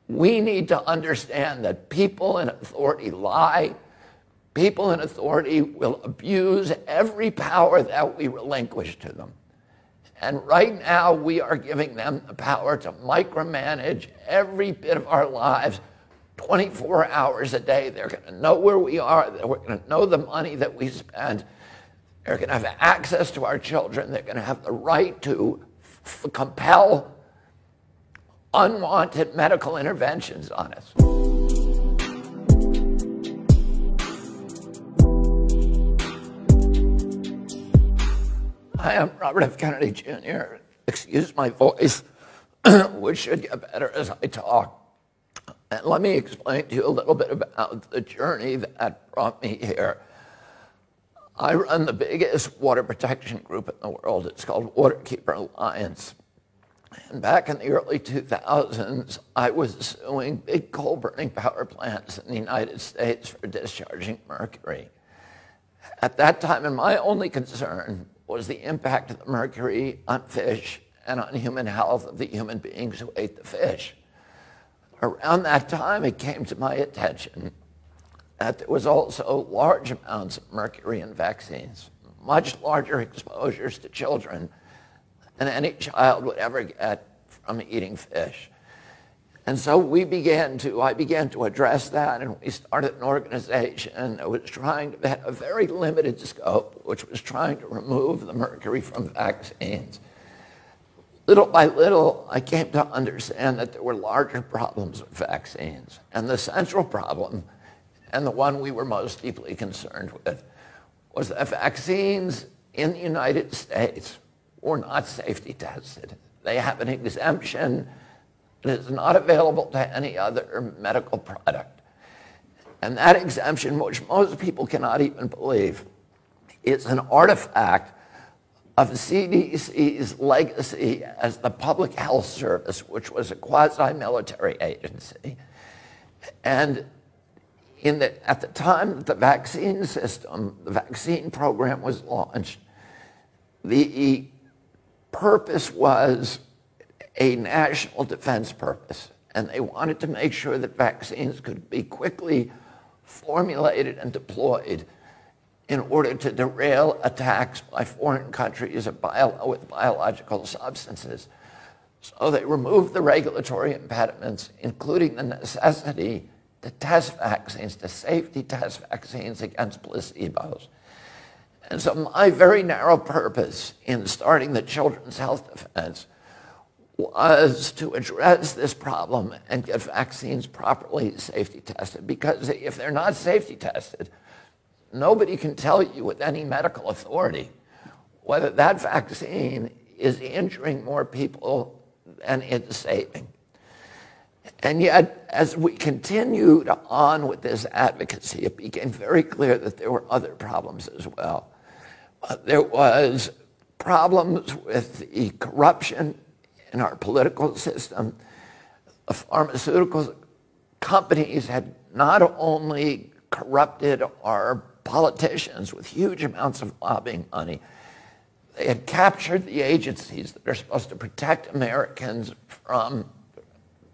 We need to understand that people in authority lie. People in authority will abuse every power that we relinquish to them. And right now, we are giving them the power to micromanage every bit of our lives 24 hours a day. They're going to know where we are. They're going to know the money that we spend. They're going to have access to our children. They're going to have the right to compel unwanted medical interventions on us. Hi, I'm Robert F. Kennedy, Jr. Excuse my voice, which should get better as I talk. And let me explain to you a little bit about the journey that brought me here. I run the biggest water protection group in the world. It's called Waterkeeper Alliance. And back in the early 2000s, I was suing big coal-burning power plants in the United States for discharging mercury. At that time, and my only concern was the impact of the mercury on fish and on human health of the human beings who ate the fish. Around that time, it came to my attention that there was also large amounts of mercury in vaccines, much larger exposures to children than any child would ever get from eating fish. And so I began to address that, and we started an organization that was trying to have a very limited scope, which was trying to remove the mercury from vaccines. Little by little, I came to understand that there were larger problems with vaccines. And the central problem, and the one we were most deeply concerned with, was that vaccines in the United States were not safety tested. They have an exemption that is not available to any other medical product. And that exemption, which most people cannot even believe, is an artifact of the CDC's legacy as the Public Health Service, which was a quasi-military agency. And at the time that the vaccine system, the vaccine program was launched, the purpose was a national defense purpose. And they wanted to make sure that vaccines could be quickly formulated and deployed in order to derail attacks by foreign countries with biological substances. So they removed the regulatory impediments, including the necessity to test vaccines, to safety test vaccines against placebos. And so my very narrow purpose in starting the Children's Health Defense was to address this problem and get vaccines properly safety tested. Because if they're not safety tested, nobody can tell you with any medical authority whether that vaccine is injuring more people than it's saving. And yet, as we continued on with this advocacy, it became very clear that there were other problems as well. There was problems with the corruption in our political system. The pharmaceutical companies had not only corrupted our politicians with huge amounts of lobbying money, they had captured the agencies that are supposed to protect Americans from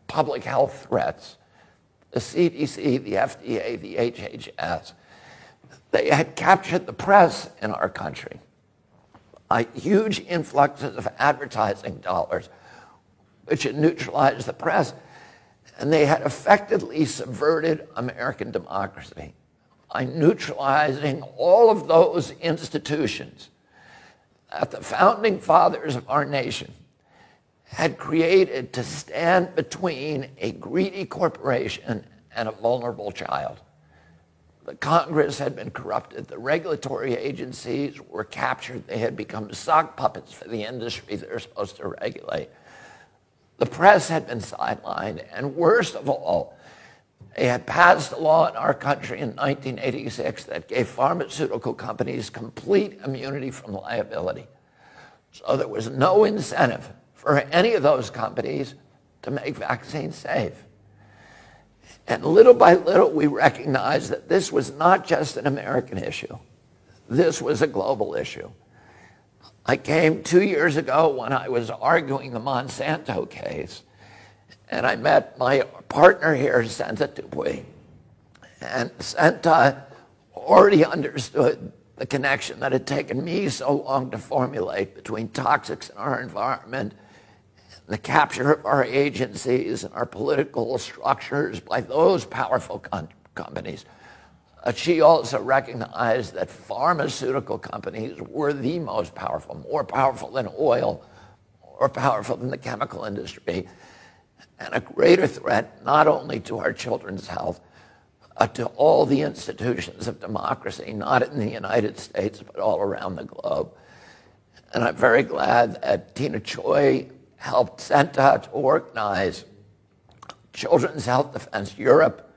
public health threats, the CDC, the FDA, the HHS. They had captured the press in our country. Huge influxes of advertising dollars, which had neutralized the press, and they had effectively subverted American democracy by neutralizing all of those institutions that the founding fathers of our nation had created to stand between a greedy corporation and a vulnerable child. The Congress had been corrupted. The regulatory agencies were captured. They had become sock puppets for the industry they're supposed to regulate. The press had been sidelined. And worst of all, they had passed a law in our country in 1986 that gave pharmaceutical companies complete immunity from liability. So there was no incentive for any of those companies to make vaccines safe. And little by little, we recognized that this was not just an American issue. This was a global issue. I came 2 years ago when I was arguing the Monsanto case, and I met my partner here, Senta Dupuy. And Senta already understood the connection that had taken me so long to formulate between toxics in our environment, the capture of our agencies and our political structures by those powerful companies. She also recognized that pharmaceutical companies were the most powerful, more powerful than oil, more powerful than the chemical industry, and a greater threat not only to our children's health, to all the institutions of democracy, not in the United States, but all around the globe. And I'm very glad that Tina Choi helped Senta to organize Children's Health Defense Europe.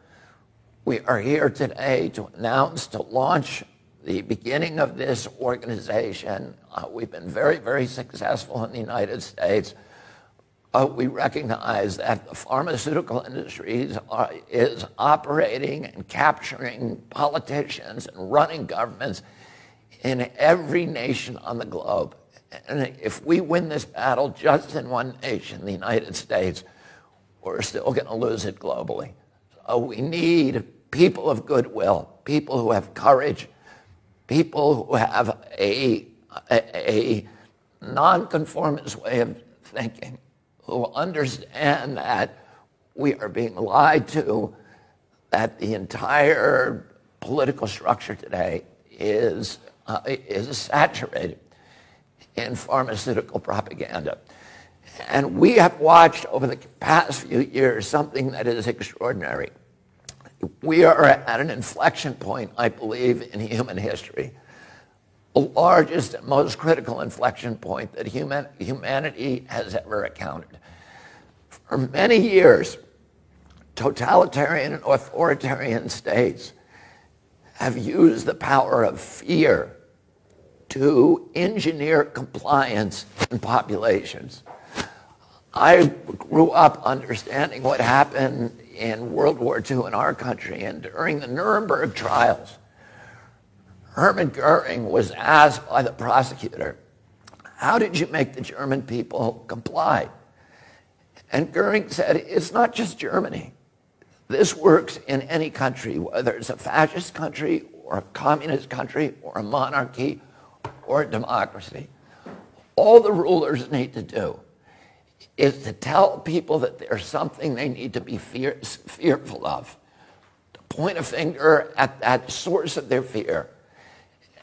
We are here today to announce, to launch the beginning of this organization. We've been very, very successful in the United States. We recognize that the pharmaceutical industry is operating and capturing politicians and running governments in every nation on the globe. And if we win this battle just in one nation, the United States, we're still going to lose it globally. So we need people of goodwill, people who have courage, people who have a nonconformist way of thinking, who understand that we are being lied to, that the entire political structure today is saturated in pharmaceutical propaganda. And we have watched over the past few years something that is extraordinary. We are at an inflection point, I believe, in human history. The largest and most critical inflection point that humanity has ever encountered. For many years, totalitarian and authoritarian states have used the power of fear to engineer compliance in populations. I grew up understanding what happened in World War II in our country, and during the Nuremberg trials, Hermann Goering was asked by the prosecutor, how did you make the German people comply? And Goering said, it's not just Germany. This works in any country, whether it's a fascist country or a communist country or a monarchy or a democracy. All the rulers need to do is to tell people that there's something they need to be fearful of, to point a finger at that source of their fear.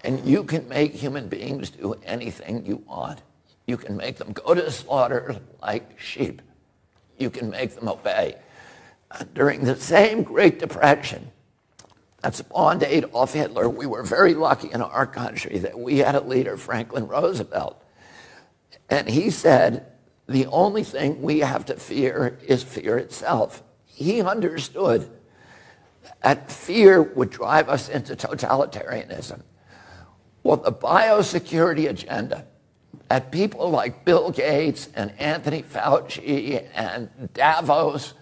And you can make human beings do anything you want. You can make them go to slaughter like sheep. You can make them obey. During the same Great Depression that spawned Adolf Hitler, we were very lucky in our country that we had a leader, Franklin Roosevelt. And he said, the only thing we have to fear is fear itself. He understood that fear would drive us into totalitarianism. Well, the biosecurity agenda that people like Bill Gates and Anthony Fauci and Davos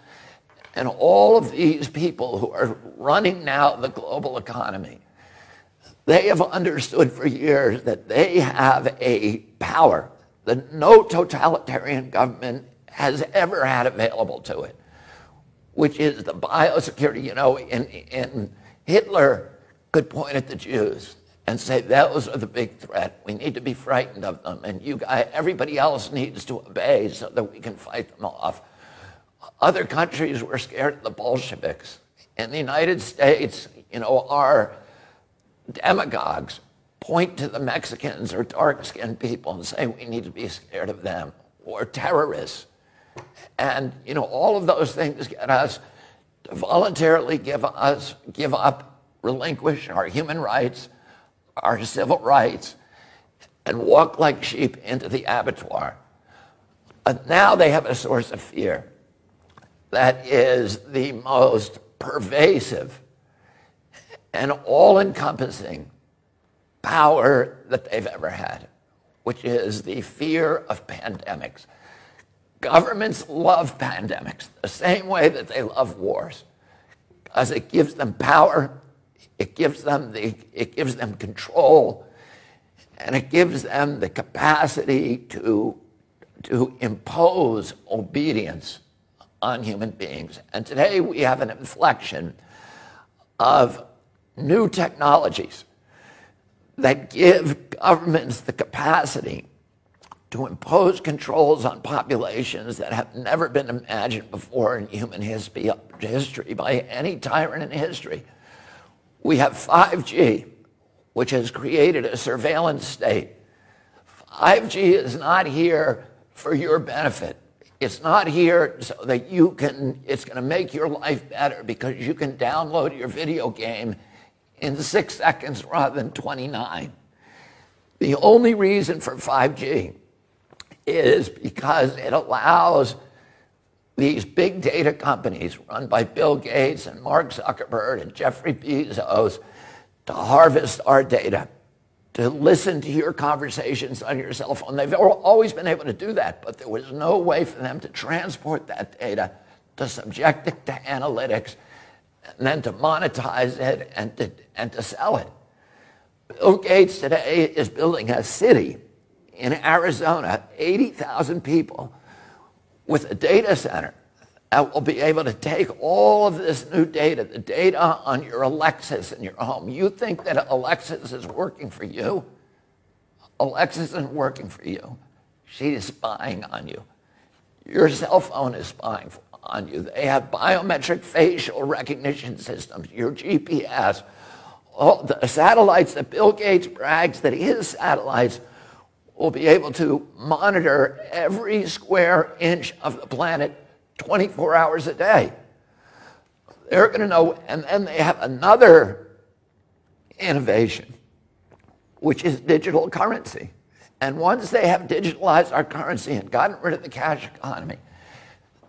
and all of these people who are running now the global economy, they have understood for years that they have a power that no totalitarian government has ever had available to it, which is the biosecurity. You know, in Hitler could point at the Jews and say, those are the big threat. We need to be frightened of them. And you guys, everybody else needs to obey so that we can fight them off. Other countries were scared of the Bolsheviks. In the United States, you know, our demagogues point to the Mexicans or dark-skinned people and say we need to be scared of them, or terrorists. And, you know, all of those things get us to voluntarily give up, relinquish our human rights, our civil rights, and walk like sheep into the abattoir. But now they have a source of fear that is the most pervasive and all-encompassing power that they've ever had, which is the fear of pandemics. Governments love pandemics the same way that they love wars, because it gives them power, it gives them control, and it gives them the capacity to impose obedience on human beings. And today we have an inflection of new technologies that give governments the capacity to impose controls on populations that have never been imagined before in human history by any tyrant in history. We have 5G, which has created a surveillance state. 5G is not here for your benefit. It's not here so that it's going to make your life better because you can download your video game in 6 seconds rather than 29. The only reason for 5G is because it allows these big data companies run by Bill Gates and Mark Zuckerberg and Jeffrey Bezos to harvest our data, to listen to your conversations on your cell phone. They've always been able to do that, but there was no way for them to transport that data, to subject it to analytics, and then to monetize it and to sell it. Bill Gates today is building a city in Arizona, 80,000 people, with a data center that will be able to take all of this new data, the data on your Alexis in your home. You think that Alexis is working for you? Alexis isn't working for you. She's spying on you. Your cell phone is spying on you. They have biometric facial recognition systems, your GPS. All the satellites that Bill Gates brags that his satellites will be able to monitor every square inch of the planet 24 hours a day. They're going to know, and then they have another innovation, which is digital currency. And once they have digitalized our currency and gotten rid of the cash economy,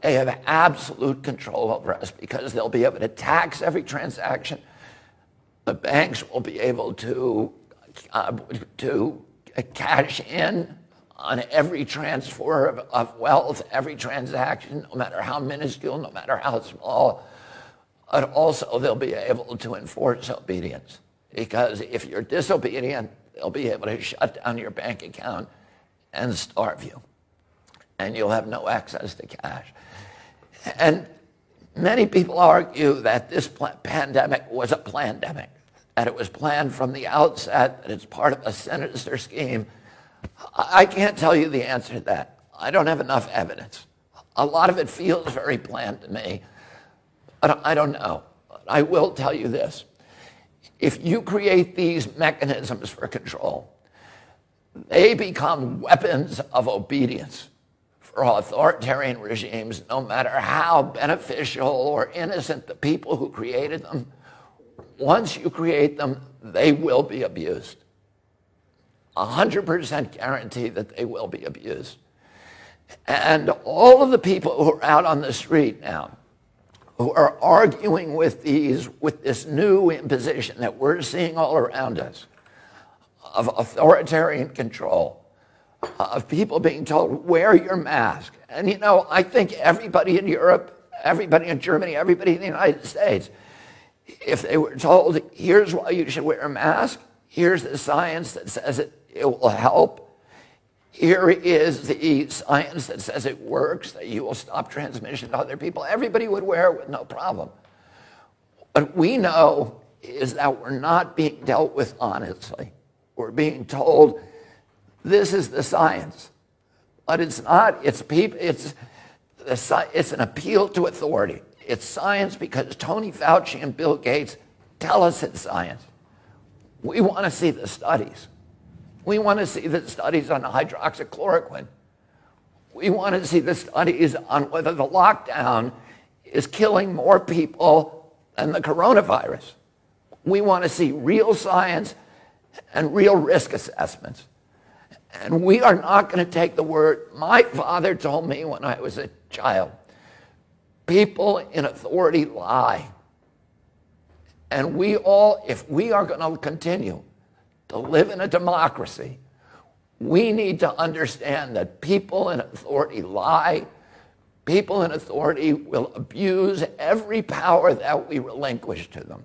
they have absolute control over us because they'll be able to tax every transaction. The banks will be able to cash in on every transfer of wealth, every transaction, no matter how minuscule, no matter how small. But also they'll be able to enforce obedience, because if you're disobedient, they'll be able to shut down your bank account and starve you, and you'll have no access to cash. And many people argue that this pandemic was a plandemic, that it was planned from the outset, that it's part of a sinister scheme. I can't tell you the answer to that. I don't have enough evidence. A lot of it feels very planned to me, but I don't know. I will tell you this. If you create these mechanisms for control, they become weapons of obedience for authoritarian regimes, no matter how beneficial or innocent the people who created them. Once you create them, they will be abused. 100% guarantee that they will be abused. And all of the people who are out on the street now, who are arguing with this new imposition that we're seeing all around us, of authoritarian control, of people being told, wear your mask. And you know, I think everybody in Europe, everybody in Germany, everybody in the United States, if they were told, here's why you should wear a mask, here's the science that says it will help, here is the science that says it works, that you will stop transmission to other people, everybody would wear it with no problem. What we know is that we're not being dealt with honestly. We're being told, this is the science. But it's not, it's an appeal to authority. It's science because Tony Fauci and Bill Gates tell us it's science. We want to see the studies. We want to see the studies on hydroxychloroquine. We want to see the studies on whether the lockdown is killing more people than the coronavirus. We want to see real science and real risk assessments. And we are not going to take the word. My father told me when I was a child, people in authority lie. And we all, if we are going to continue to live in a democracy, we need to understand that people in authority lie. People in authority will abuse every power that we relinquish to them.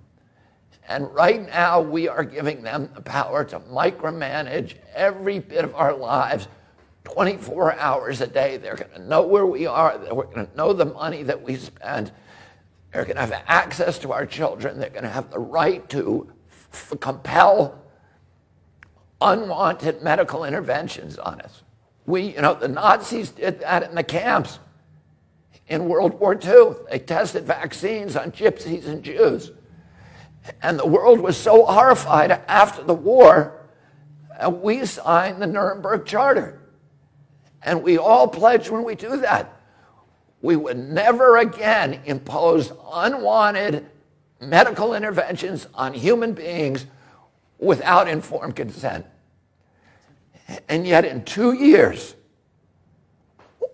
And right now, we are giving them the power to micromanage every bit of our lives 24 hours a day. They're going to know where we are. They're going to know the money that we spend. They're going to have access to our children. They're going to have the right to compel unwanted medical interventions on us. The Nazis did that in the camps in World War II. They tested vaccines on gypsies and Jews. And the world was so horrified after the war, we signed the Nuremberg Charter. And we all pledged when we do that, we would never again impose unwanted medical interventions on human beings without informed consent. And yet in 2 years,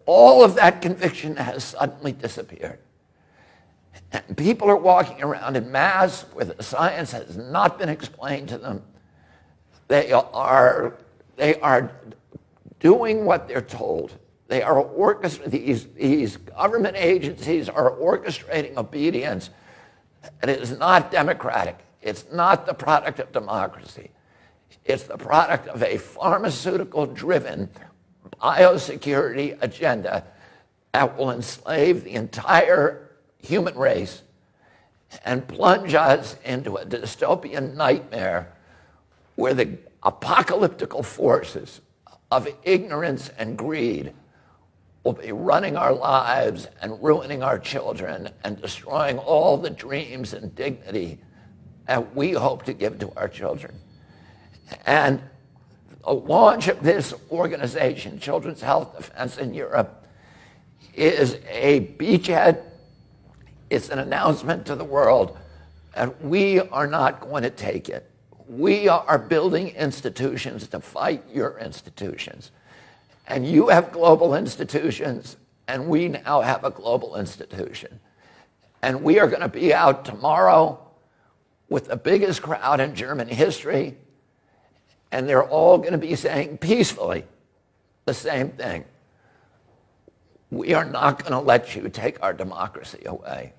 all of that conviction has suddenly disappeared. And people are walking around in mass where the science has not been explained to them. They are doing what they're told. They are these government agencies are orchestrating obedience. It is not democratic. It's not the product of democracy. It's the product of a pharmaceutical-driven biosecurity agenda that will enslave the entire human race and plunge us into a dystopian nightmare where the apocalyptical forces of ignorance and greed will be running our lives and ruining our children and destroying all the dreams and dignity that we hope to give to our children. And the launch of this organization, Children's Health Defense in Europe, is a beachhead. It's an announcement to the world that we are not going to take it. We are building institutions to fight your institutions. And you have global institutions, and we now have a global institution. And we are going to be out tomorrow with the biggest crowd in German history, and they're all going to be saying peacefully the same thing. We are not going to let you take our democracy away.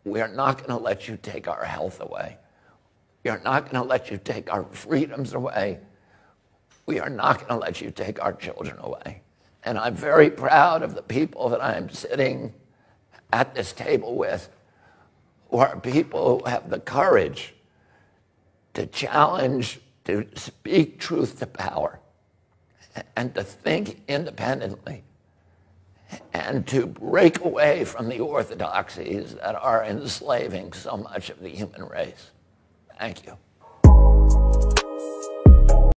We are not going to let you take our health away. We are not going to let you take our freedoms away. We are not going to let you take our children away. And I'm very proud of the people that I'm sitting at this table with, who are people who have the courage to challenge, to speak truth to power, and to think independently, and to break away from the orthodoxies that are enslaving so much of the human race. Thank you.